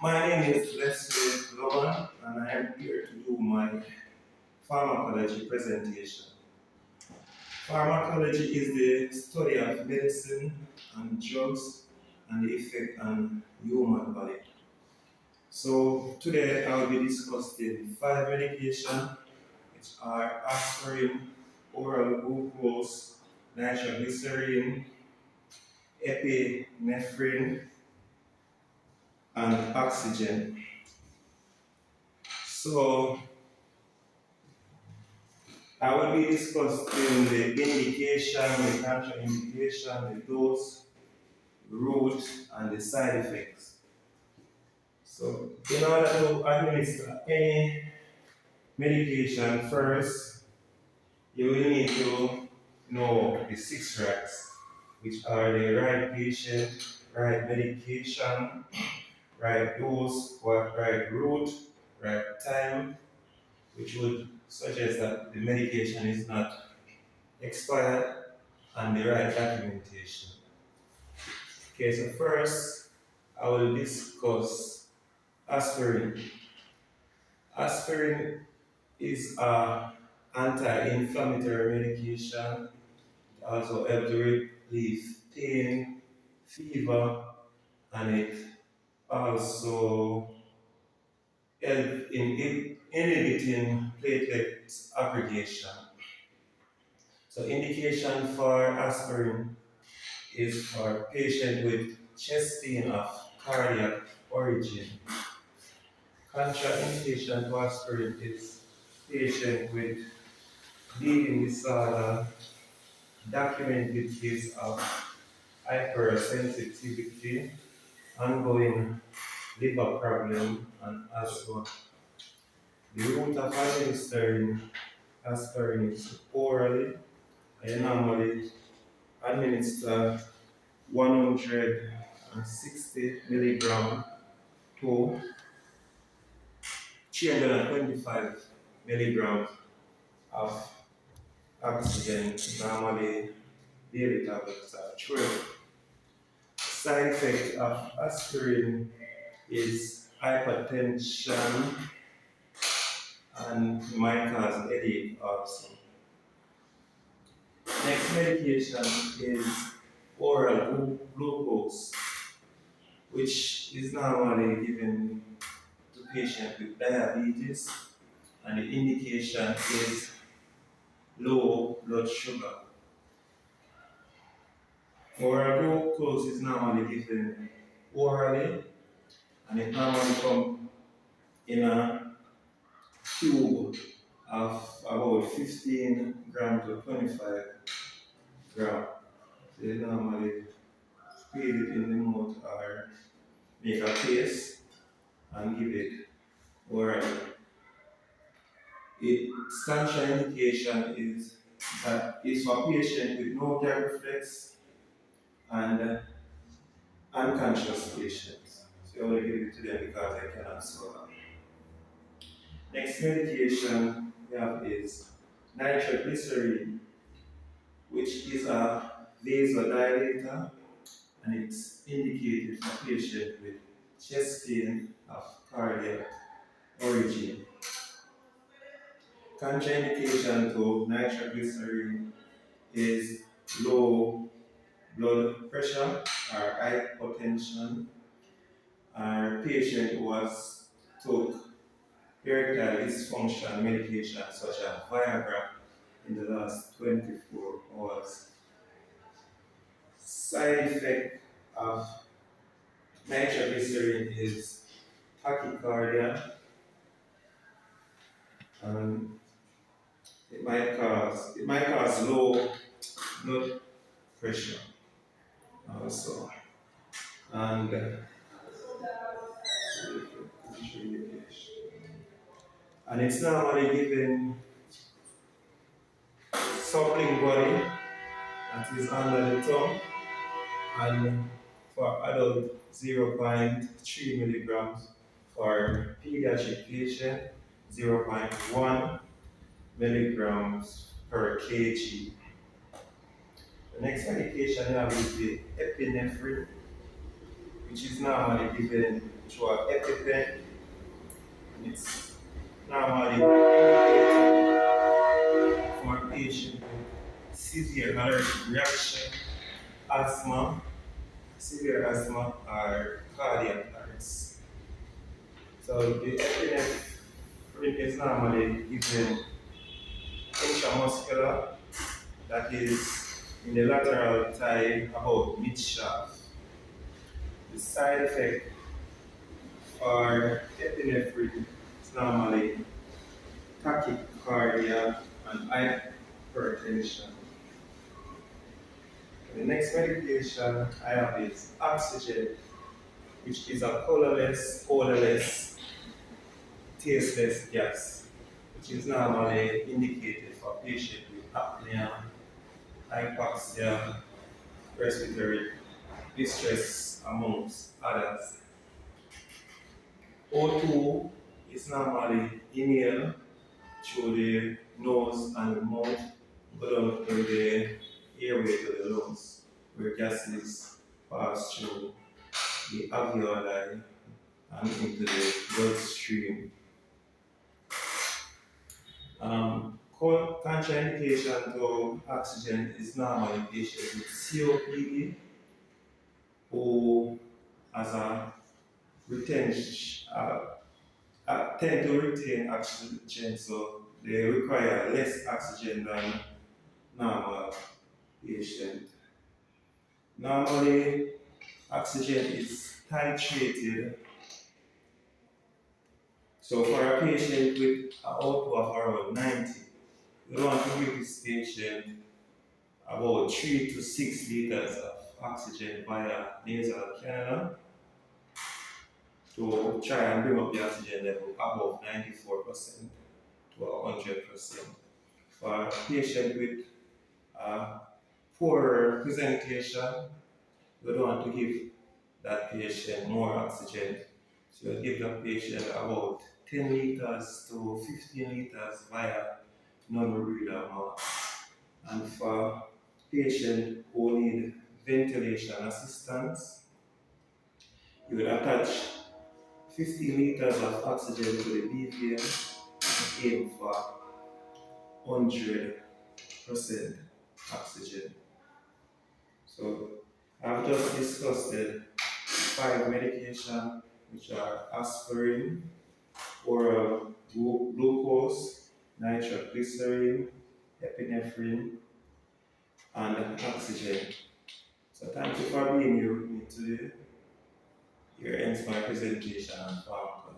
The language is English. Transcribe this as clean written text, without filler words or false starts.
My name is Lobban, and I am here to do my pharmacology presentation. Pharmacology is the study of medicine and drugs and the effect on human body. So today I will be discussing five medications, which are aspirin, oral glucose, nitroglycerin, epinephrine, and oxygen. So I will be discussing the indication, the contraindication, the dose, route, and the side effects. So, in order to administer any medication, first you will need to know the six rights, which are the right patient, right medication, right dose, right route, right time, which would suggest that the medication is not expired, and the right documentation. Okay, so first I will discuss aspirin. Aspirin is a anti-inflammatory medication. It also helps to relieve pain, fever, and it also helps in inhibiting platelet aggregation. So indication for aspirin is for patient with chest pain of cardiac origin. Contraindication to aspirin is patient with bleeding disorder, documented case of hypersensitivity, ongoing liver problem, and asthma. The route of administering aspirin is orally. I normally administer 160 milligram to 325 milligrams of oxygen. Normally, daily tablets are true. Side effect of aspirin is hypertension and might cause headache also. Next medication is oral glucose, which is normally given to patients with diabetes, and the indication is low blood sugar. Oral glucose is normally given orally, and it normally comes in a tube of about 15 grams to 25 grams. They normally squeeze it in the mouth or make a paste and give it orally. Its contraindication is that it's for patients with no gag reflex and unconscious patients. So I only give it to them because I cannot swallow. Next medication we have is nitroglycerin, which is a vasodilator, and it's indicated for patients with chest pain of cardiac origin. Contraindication to nitroglycerin is low blood pressure or hypotension, or patient who has took erectile dysfunction medication such as Viagra in the last 24 hours. Side effect of nitroglycerin is tachycardia, and it might cause low blood pressure also. And it's normally given sublingually, that is under the tongue, and for adult 0.3 milligrams, for pediatric patient 0.1 milligrams per kg. The next medication we have is the epinephrine, which is normally given through an EpiPen. It's normally indicated for a patient with severe allergic reaction, asthma, severe asthma, or cardiac arrest. So the epinephrine is normally given intramuscular, that is in the lateral thigh about mid-shaft. The side effect for epinephrine is normally tachycardia and hypertension. The next medication I have is oxygen, which is a colorless, odorless, tasteless gas, which is normally indicated for patients with apnea, hypoxia, respiratory distress, amongst others. O2 is normally inhaled through the nose and the mouth, go down in the airway to the lungs, where gases pass through the alveoli and into the bloodstream. Contraindication to oxygen is normally patients with COPD who has a retention, tend to retain oxygen, so they require less oxygen than normal patient. Normally, oxygen is titrated. So for a patient with an output of around 90, we don't want to give this patient about 3 to 6 liters of oxygen via nasal cannula to try and bring up the oxygen level above 94% to 100%. For a patient with a poor presentation, we don't want to give that patient more oxygen. So we give that patient about 10 liters to 15 liters via non-rebreather mask. And for patients who need ventilation assistance, you will attach 50 liters of oxygen to the BVM and aim for 100% oxygen. So I've just discussed the 5 medications, which are aspirin, oral glucose, nitroglycerin, epinephrine, and oxygen. So thank you for being here with me today. Here ends my presentation on pharmacology.